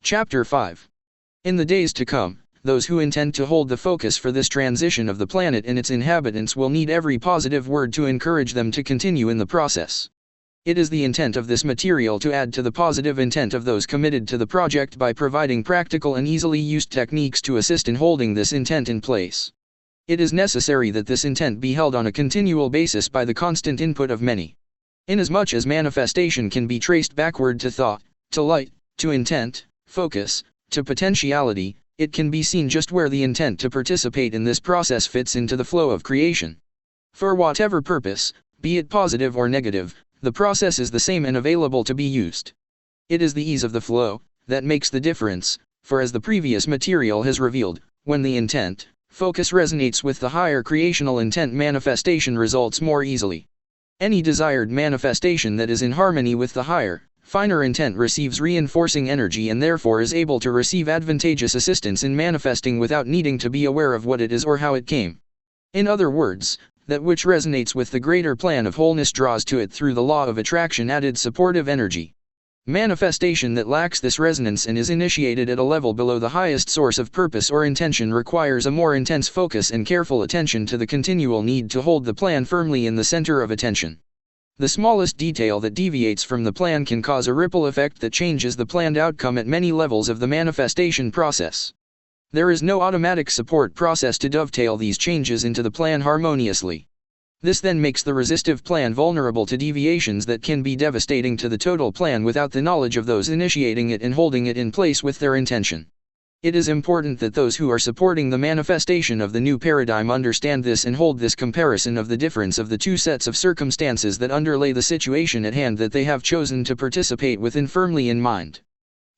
Chapter 5. In the days to come, those who intend to hold the focus for this transition of the planet and its inhabitants will need every positive word to encourage them to continue in the process. It is the intent of this material to add to the positive intent of those committed to the project by providing practical and easily used techniques to assist in holding this intent in place. It is necessary that this intent be held on a continual basis by the constant input of many. Inasmuch as manifestation can be traced backward to thought, to light, to intent, focus, to potentiality, it can be seen just where the intent to participate in this process fits into the flow of creation. For whatever purpose, be it positive or negative, the process is the same and available to be used. It is the ease of the flow that makes the difference, for as the previous material has revealed, when the intent, focus resonates with the higher creational intent, manifestation results more easily. Any desired manifestation that is in harmony with the higher, finer intent receives reinforcing energy and therefore is able to receive advantageous assistance in manifesting without needing to be aware of what it is or how it came. In other words, that which resonates with the greater plan of wholeness draws to it through the law of attraction added supportive energy. Manifestation that lacks this resonance and is initiated at a level below the highest source of purpose or intention requires a more intense focus and careful attention to the continual need to hold the plan firmly in the center of attention. The smallest detail that deviates from the plan can cause a ripple effect that changes the planned outcome at many levels of the manifestation process. There is no automatic support process to dovetail these changes into the plan harmoniously. This then makes the resistive plan vulnerable to deviations that can be devastating to the total plan without the knowledge of those initiating it and holding it in place with their intention. It is important that those who are supporting the manifestation of the new paradigm understand this and hold this comparison of the difference of the two sets of circumstances that underlay the situation at hand that they have chosen to participate within firmly in mind.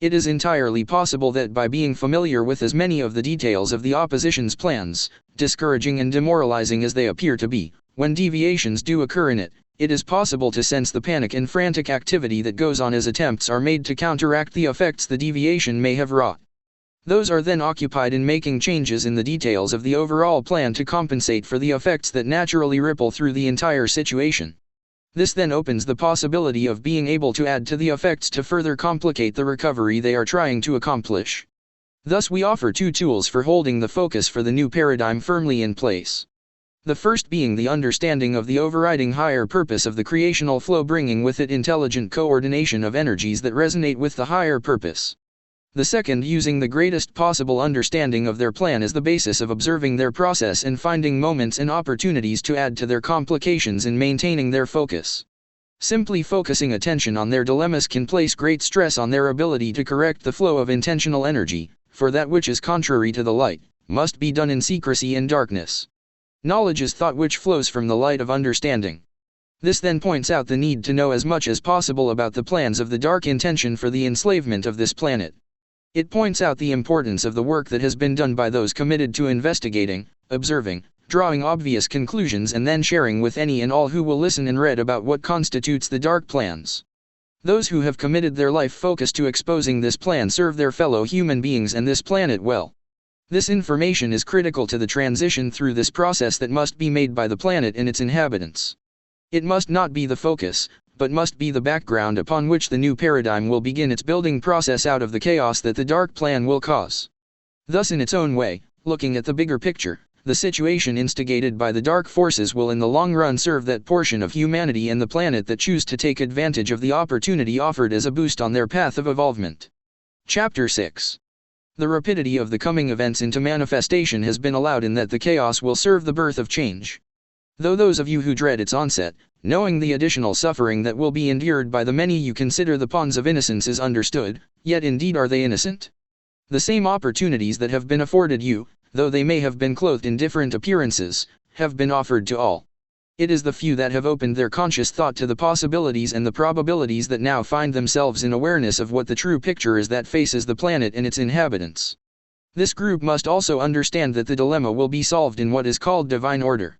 It is entirely possible that by being familiar with as many of the details of the opposition's plans, discouraging and demoralizing as they appear to be, when deviations do occur in it, it is possible to sense the panic and frantic activity that goes on as attempts are made to counteract the effects the deviation may have wrought. Those are then occupied in making changes in the details of the overall plan to compensate for the effects that naturally ripple through the entire situation. This then opens the possibility of being able to add to the effects to further complicate the recovery they are trying to accomplish. Thus we offer two tools for holding the focus for the new paradigm firmly in place. The first being the understanding of the overriding higher purpose of the creational flow, bringing with it intelligent coordination of energies that resonate with the higher purpose. The second using the greatest possible understanding of their plan as the basis of observing their process and finding moments and opportunities to add to their complications in maintaining their focus. Simply focusing attention on their dilemmas can place great stress on their ability to correct the flow of intentional energy, for that which is contrary to the light must be done in secrecy and darkness. Knowledge is thought which flows from the light of understanding. This then points out the need to know as much as possible about the plans of the dark intention for the enslavement of this planet. It points out the importance of the work that has been done by those committed to investigating, observing, drawing obvious conclusions and then sharing with any and all who will listen and read about what constitutes the dark plans. Those who have committed their life focus to exposing this plan serve their fellow human beings and this planet well. This information is critical to the transition through this process that must be made by the planet and its inhabitants. It must not be the focus, but must be the background upon which the new paradigm will begin its building process out of the chaos that the dark plan will cause. Thus in its own way, looking at the bigger picture, the situation instigated by the dark forces will in the long run serve that portion of humanity and the planet that choose to take advantage of the opportunity offered as a boost on their path of evolvement. Chapter 6. The rapidity of the coming events into manifestation has been allowed in that the chaos will serve the birth of change. Though those of you who dread its onset, knowing the additional suffering that will be endured by the many you consider the pawns of innocence is understood, yet indeed are they innocent? The same opportunities that have been afforded you, though they may have been clothed in different appearances, have been offered to all. It is the few that have opened their conscious thought to the possibilities and the probabilities that now find themselves in awareness of what the true picture is that faces the planet and its inhabitants. This group must also understand that the dilemma will be solved in what is called divine order.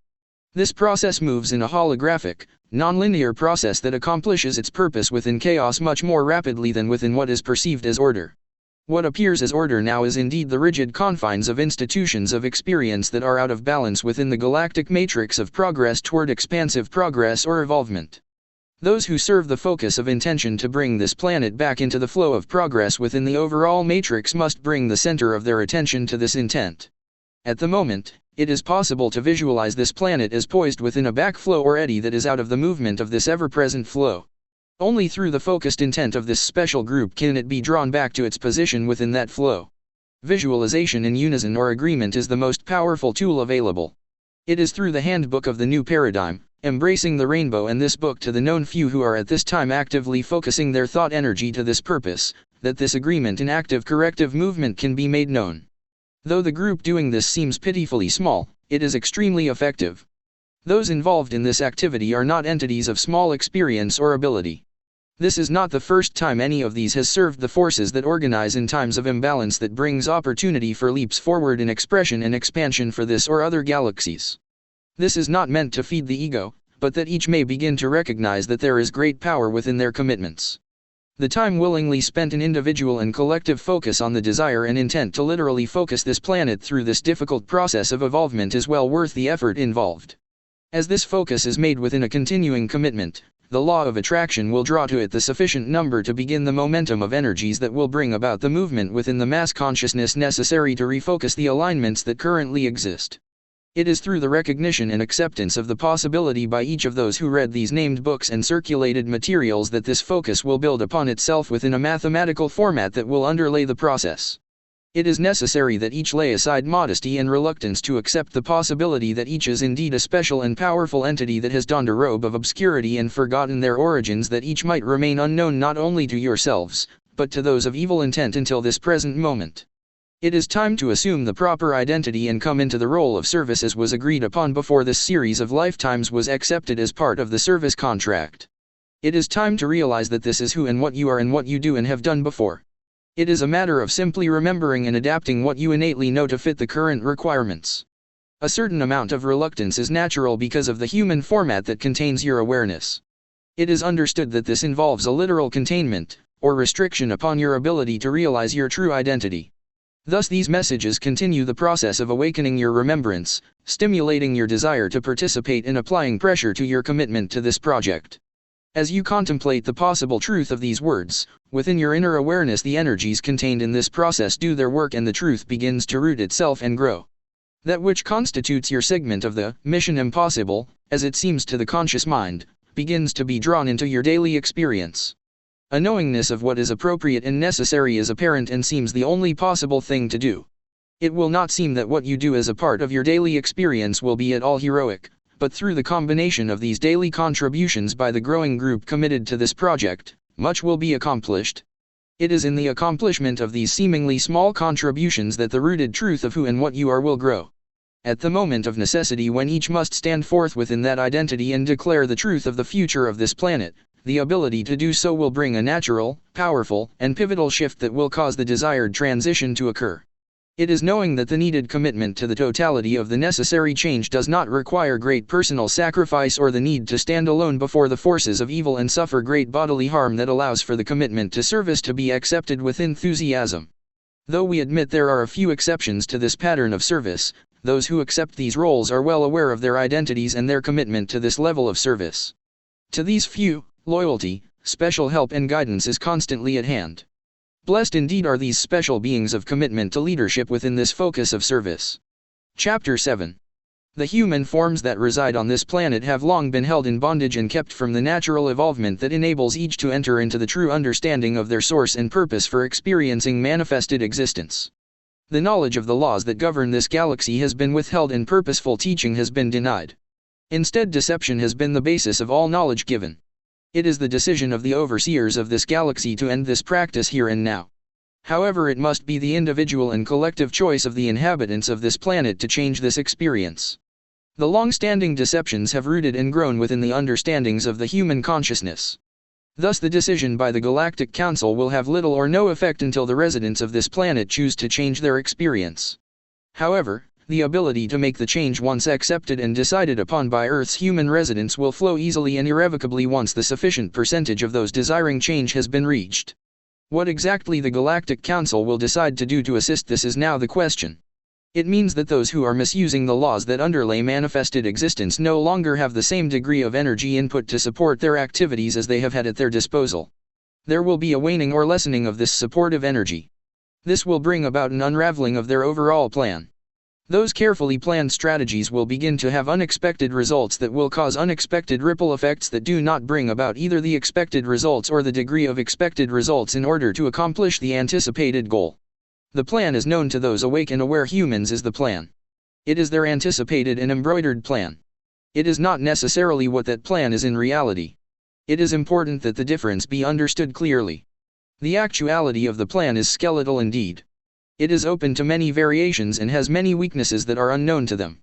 This process moves in a holographic, nonlinear process that accomplishes its purpose within chaos much more rapidly than within what is perceived as order. What appears as order now is indeed the rigid confines of institutions of experience that are out of balance within the galactic matrix of progress toward expansive progress or evolvement. Those who serve the focus of intention to bring this planet back into the flow of progress within the overall matrix must bring the center of their attention to this intent. At the moment, it is possible to visualize this planet as poised within a backflow or eddy that is out of the movement of this ever-present flow. Only through the focused intent of this special group can it be drawn back to its position within that flow. Visualization in unison or agreement is the most powerful tool available. It is through the handbook of the new paradigm, Embracing the Rainbow, and this book to the known few who are at this time actively focusing their thought energy to this purpose, that this agreement in active corrective movement can be made known. Though the group doing this seems pitifully small, it is extremely effective. Those involved in this activity are not entities of small experience or ability. This is not the first time any of these has served the forces that organize in times of imbalance that brings opportunity for leaps forward in expression and expansion for this or other galaxies. This is not meant to feed the ego, but that each may begin to recognize that there is great power within their commitments. The time willingly spent in individual and collective focus on the desire and intent to literally focus this planet through this difficult process of evolvement is well worth the effort involved. As this focus is made within a continuing commitment, the law of attraction will draw to it the sufficient number to begin the momentum of energies that will bring about the movement within the mass consciousness necessary to refocus the alignments that currently exist. It is through the recognition and acceptance of the possibility by each of those who read these named books and circulated materials that this focus will build upon itself within a mathematical format that will underlay the process. It is necessary that each lay aside modesty and reluctance to accept the possibility that each is indeed a special and powerful entity that has donned a robe of obscurity and forgotten their origins, that each might remain unknown not only to yourselves, but to those of evil intent until this present moment. It is time to assume the proper identity and come into the role of service as was agreed upon before this series of lifetimes was accepted as part of the service contract. It is time to realize that this is who and what you are and what you do and have done before. It is a matter of simply remembering and adapting what you innately know to fit the current requirements. A certain amount of reluctance is natural because of the human format that contains your awareness. It is understood that this involves a literal containment, or restriction upon your ability to realize your true identity. Thus these messages continue the process of awakening your remembrance, stimulating your desire to participate and applying pressure to your commitment to this project. As you contemplate the possible truth of these words, within your inner awareness the energies contained in this process do their work and the truth begins to root itself and grow. That which constitutes your segment of the mission impossible, as it seems to the conscious mind, begins to be drawn into your daily experience. A knowingness of what is appropriate and necessary is apparent and seems the only possible thing to do. It will not seem that what you do as a part of your daily experience will be at all heroic, but through the combination of these daily contributions by the growing group committed to this project, much will be accomplished. It is in the accomplishment of these seemingly small contributions that the rooted truth of who and what you are will grow. At the moment of necessity, when each must stand forth within that identity and declare the truth of the future of this planet, the ability to do so will bring a natural, powerful, and pivotal shift that will cause the desired transition to occur. It is knowing that the needed commitment to the totality of the necessary change does not require great personal sacrifice or the need to stand alone before the forces of evil and suffer great bodily harm that allows for the commitment to service to be accepted with enthusiasm. Though we admit there are a few exceptions to this pattern of service, those who accept these roles are well aware of their identities and their commitment to this level of service. To these few, loyalty, special help and guidance is constantly at hand. Blessed indeed are these special beings of commitment to leadership within this focus of service. Chapter 7. The human forms that reside on this planet have long been held in bondage and kept from the natural evolvement that enables each to enter into the true understanding of their source and purpose for experiencing manifested existence. The knowledge of the laws that govern this galaxy has been withheld and purposeful teaching has been denied. Instead, deception has been the basis of all knowledge given. It is the decision of the overseers of this galaxy to end this practice here and now. However, it must be the individual and collective choice of the inhabitants of this planet to change this experience. The long-standing deceptions have rooted and grown within the understandings of the human consciousness. Thus the decision by the Galactic Council will have little or no effect until the residents of this planet choose to change their experience. However, the ability to make the change once accepted and decided upon by Earth's human residents will flow easily and irrevocably once the sufficient percentage of those desiring change has been reached. What exactly the Galactic Council will decide to do to assist this is now the question. It means that those who are misusing the laws that underlay manifested existence no longer have the same degree of energy input to support their activities as they have had at their disposal. There will be a waning or lessening of this supportive energy. This will bring about an unraveling of their overall plan. Those carefully planned strategies will begin to have unexpected results that will cause unexpected ripple effects that do not bring about either the expected results or the degree of expected results in order to accomplish the anticipated goal. The plan is known to those awake and aware humans as the plan. It is their anticipated and embroidered plan. It is not necessarily what that plan is in reality. It is important that the difference be understood clearly. The actuality of the plan is skeletal indeed. It is open to many variations and has many weaknesses that are unknown to them.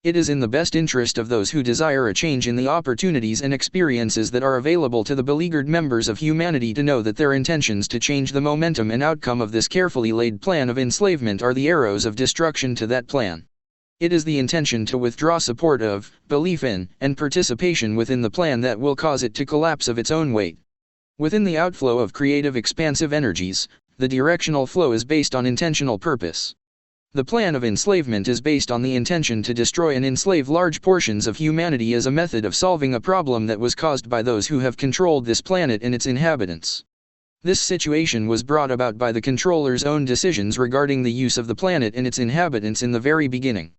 It is in the best interest of those who desire a change in the opportunities and experiences that are available to the beleaguered members of humanity to know that their intentions to change the momentum and outcome of this carefully laid plan of enslavement are the arrows of destruction to that plan. It is the intention to withdraw support of, belief in, and participation within the plan that will cause it to collapse of its own weight. Within the outflow of creative expansive energies, the directional flow is based on intentional purpose. The plan of enslavement is based on the intention to destroy and enslave large portions of humanity as a method of solving a problem that was caused by those who have controlled this planet and its inhabitants. This situation was brought about by the controller's own decisions regarding the use of the planet and its inhabitants in the very beginning.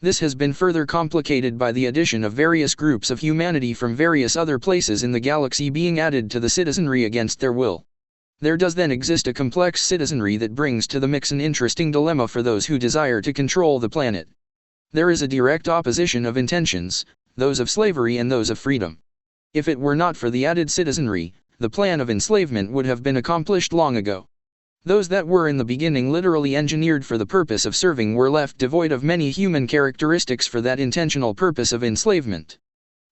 This has been further complicated by the addition of various groups of humanity from various other places in the galaxy being added to the citizenry against their will. There does then exist a complex citizenry that brings to the mix an interesting dilemma for those who desire to control the planet. There is a direct opposition of intentions, those of slavery and those of freedom. If it were not for the added citizenry, the plan of enslavement would have been accomplished long ago. Those that were in the beginning literally engineered for the purpose of serving were left devoid of many human characteristics for that intentional purpose of enslavement.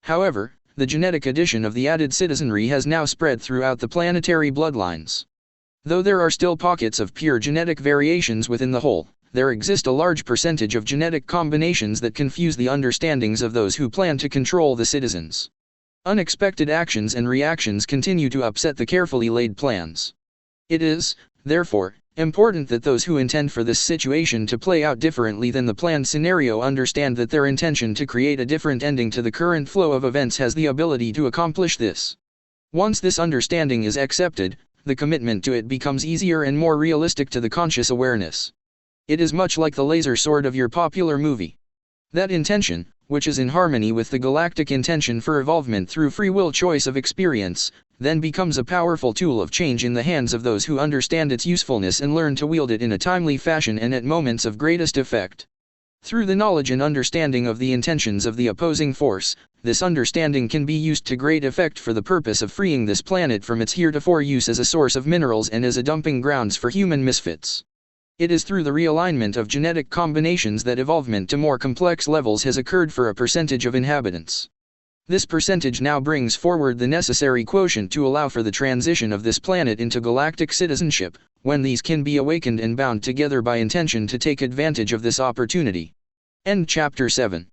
However, the genetic addition of the added citizenry has now spread throughout the planetary bloodlines. Though there are still pockets of pure genetic variations within the whole, there exist a large percentage of genetic combinations that confuse the understandings of those who plan to control the citizens. Unexpected actions and reactions continue to upset the carefully laid plans. It is, therefore, important that those who intend for this situation to play out differently than the planned scenario understand that their intention to create a different ending to the current flow of events has the ability to accomplish this. Once this understanding is accepted, the commitment to it becomes easier and more realistic to the conscious awareness. It is much like the laser sword of your popular movie. That intention, which is in harmony with the galactic intention for evolvement through free will choice of experience, then becomes a powerful tool of change in the hands of those who understand its usefulness and learn to wield it in a timely fashion and at moments of greatest effect. Through the knowledge and understanding of the intentions of the opposing force, this understanding can be used to great effect for the purpose of freeing this planet from its heretofore use as a source of minerals and as a dumping grounds for human misfits. It is through the realignment of genetic combinations that evolvement to more complex levels has occurred for a percentage of inhabitants. This percentage now brings forward the necessary quotient to allow for the transition of this planet into galactic citizenship, when these can be awakened and bound together by intention to take advantage of this opportunity. End chapter 7.